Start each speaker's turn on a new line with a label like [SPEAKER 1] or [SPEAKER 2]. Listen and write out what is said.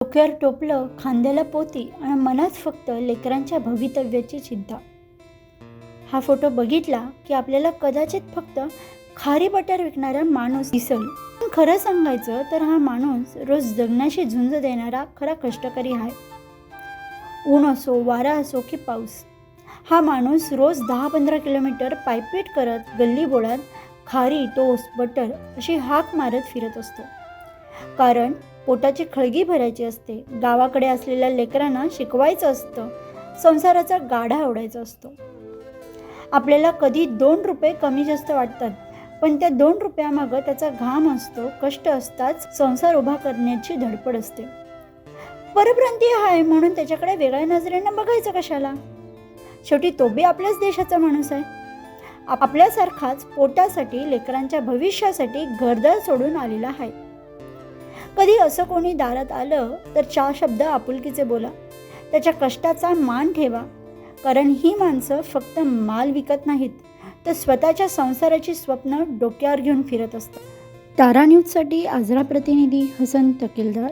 [SPEAKER 1] डोक्यावर टोपलं, खांद्याला पोती आणि मनात फक्त लेकरांच्या भवितव्याची चिंता. हा फोटो बघितला की आपल्याला कदाचित फक्त खारी बटर विकणारा माणूस दिसेल, पण खरं सांगायचं तर हा माणूस रोज जगण्याशी झुंज देणारा खरा कष्टकरी आहे. ऊन असो, वारा असो की पाऊस, हा माणूस रोज 10-15 किलोमीटर पायपीट करत गल्लीबोळात खारी, टोस्ट, बटर अशी हाक मारत फिरत असतो. कारण पोटाची खळगी भरायची असते, गावाकडे असलेल्या लेकरांना शिकवायचं असतं, संसाराचा गाढा ओढायचा असतो. आपल्याला कधी 2 रुपये कमी जास्त वाटतात, पण त्या 2 रुपयामागं त्याचा घाम असतो, कष्ट असतात, संसार उभा करण्याची धडपड असते. परप्रांतीय आहे म्हणून त्याच्याकडे वेगळ्या नजरेनं बघायचं कशाला? शेवटी तो बी आपल्याच देशाचा माणूस आहे. आपल्यासारखाच पोटासाठी, लेकरांच्या भविष्यासाठी घरदार सोडून आलेला आहे. कधी असं कोणी दारात आलं तर 4 शब्द आपुलकीचे बोला, त्याच्या कष्टाचा मान ठेवा. कारण ही माणसं फक्त माल विकत नाहीत, तर स्वतःच्या संसाराची स्वप्न डोक्यावर घेऊन फिरत असतात. तारा न्यूजसाठी आजरा प्रतिनिधी हसन तकीलदार.